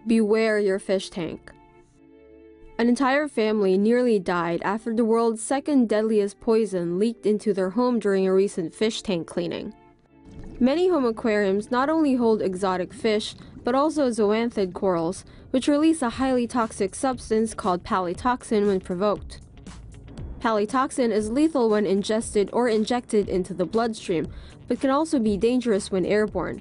Beware your fish tank. An entire family nearly died after the world's second deadliest poison leaked into their home during a recent fish tank cleaning. Many home aquariums not only hold exotic fish, but also zoanthid corals, which release a highly toxic substance called toxin when provoked. Toxin is lethal when ingested or injected into the bloodstream, but can also be dangerous when airborne.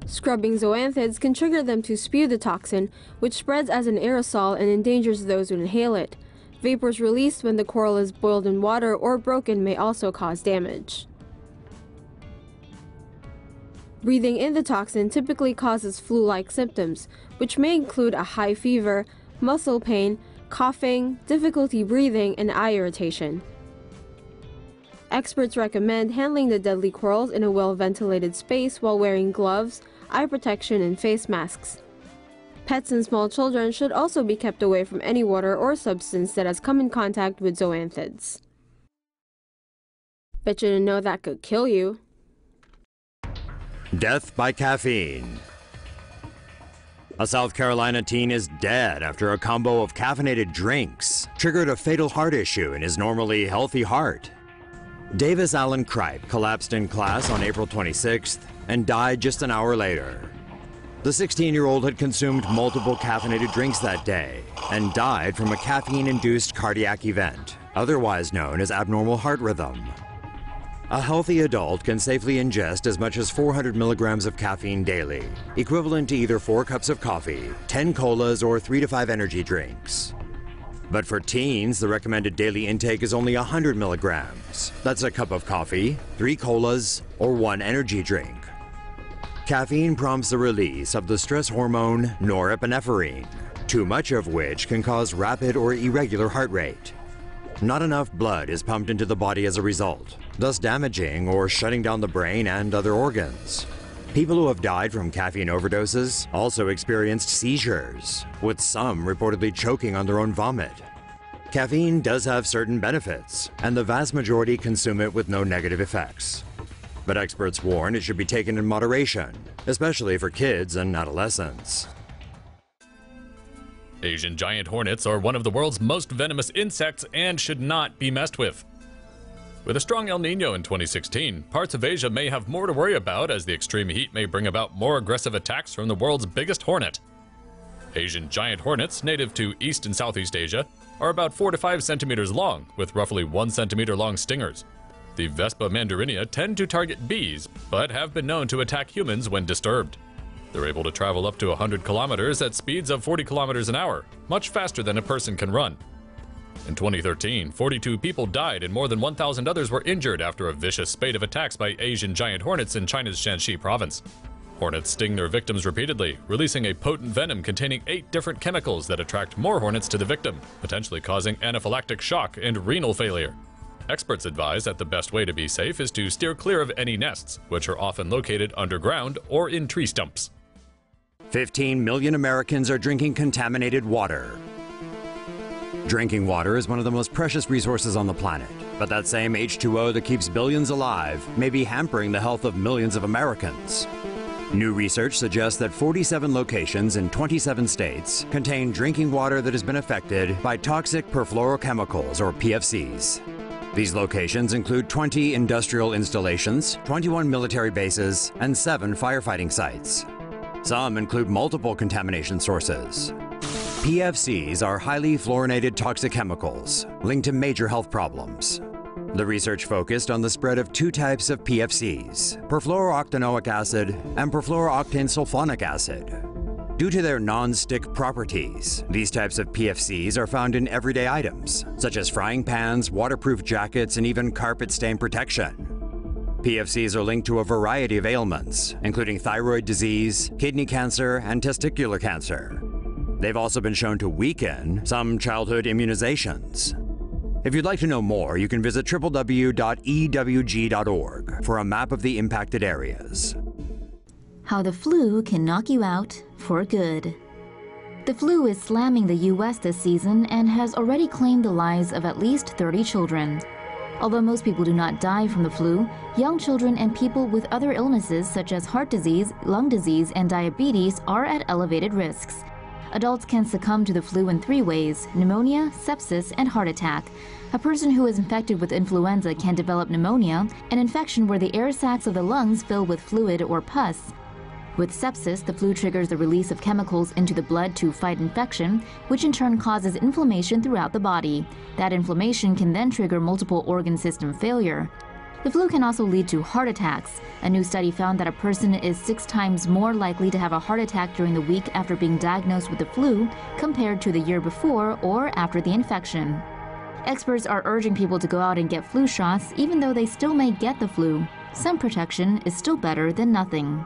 Scrubbing zoanthids can trigger them to spew the toxin, which spreads as an aerosol and endangers those who inhale it. Vapors released when the coral is boiled in water or broken may also cause damage. Breathing in the toxin typically causes flu-like symptoms, which may include a high fever, muscle pain, coughing, difficulty breathing, and eye irritation. Experts recommend handling the deadly corals in a well-ventilated space while wearing gloves, eye protection, and face masks. Pets and small children should also be kept away from any water or substance that has come in contact with zoanthids. Bet you didn't know that could kill you. Death by caffeine. A South Carolina teen is dead after a combo of caffeinated drinks triggered a fatal heart issue in his normally healthy heart. Davis Allen Cripe collapsed in class on April 26th and died just an hour later. The 16-year-old had consumed multiple caffeinated drinks that day and died from a caffeine-induced cardiac event, otherwise known as abnormal heart rhythm. A healthy adult can safely ingest as much as 400 milligrams of caffeine daily, equivalent to either 4 cups of coffee, 10 colas, or 3 to 5 energy drinks. But for teens, the recommended daily intake is only 100 milligrams. That's a cup of coffee, 3 colas, or 1 energy drink. Caffeine prompts the release of the stress hormone norepinephrine, too much of which can cause rapid or irregular heart rate. Not enough blood is pumped into the body as a result, thus damaging or shutting down the brain and other organs. People who have died from caffeine overdoses also experienced seizures, with some reportedly choking on their own vomit. Caffeine does have certain benefits, and the vast majority consume it with no negative effects. But experts warn it should be taken in moderation, especially for kids and adolescents. Asian giant hornets are one of the world's most venomous insects and should not be messed with. With a strong El Nino in 2016, parts of Asia may have more to worry about as the extreme heat may bring about more aggressive attacks from the world's biggest hornet. Asian giant hornets, native to East and Southeast Asia, are about 4 to 5 centimeters long, with roughly 1 centimeter long stingers. The Vespa mandarinia tend to target bees, but have been known to attack humans when disturbed. They're able to travel up to 100 kilometers at speeds of 40 kilometers an hour, much faster than a person can run. In 2013, 42 people died and more than 1,000 others were injured after a vicious spate of attacks by Asian giant hornets in China's Shanxi province. Hornets sting their victims repeatedly, releasing a potent venom containing 8 different chemicals that attract more hornets to the victim, potentially causing anaphylactic shock and renal failure. Experts advise that the best way to be safe is to steer clear of any nests, which are often located underground or in tree stumps. 15 million Americans are drinking contaminated water. Drinking water is one of the most precious resources on the planet, but that same H2O that keeps billions alive may be hampering the health of millions of Americans. New research suggests that 47 locations in 27 states contain drinking water that has been affected by toxic perfluorochemicals, or PFCs. These locations include 20 industrial installations, 21 military bases, and 7 firefighting sites. Some include multiple contamination sources. PFCs are highly fluorinated toxic chemicals linked to major health problems. The research focused on the spread of 2 types of PFCs, perfluorooctanoic acid and perfluorooctane sulfonic acid. Due to their non-stick properties, these types of PFCs are found in everyday items, such as frying pans, waterproof jackets, and even carpet stain protection. PFCs are linked to a variety of ailments, including thyroid disease, kidney cancer, and testicular cancer. They've also been shown to weaken some childhood immunizations. If you'd like to know more, you can visit www.ewg.org for a map of the impacted areas. How the flu can knock you out for good. The flu is slamming the U.S. this season and has already claimed the lives of at least 30 children. Although most people do not die from the flu, young children and people with other illnesses such as heart disease, lung disease, and diabetes are at elevated risks. Adults can succumb to the flu in 3 ways: pneumonia, sepsis, and heart attack. A person who is infected with influenza can develop pneumonia, an infection where the air sacs of the lungs fill with fluid or pus. With sepsis, the flu triggers the release of chemicals into the blood to fight infection, which in turn causes inflammation throughout the body. That inflammation can then trigger multiple organ system failure. The flu can also lead to heart attacks. A new study found that a person is 6 times more likely to have a heart attack during the week after being diagnosed with the flu compared to the year before or after the infection. Experts are urging people to go out and get flu shots even though they still may get the flu. Some protection is still better than nothing.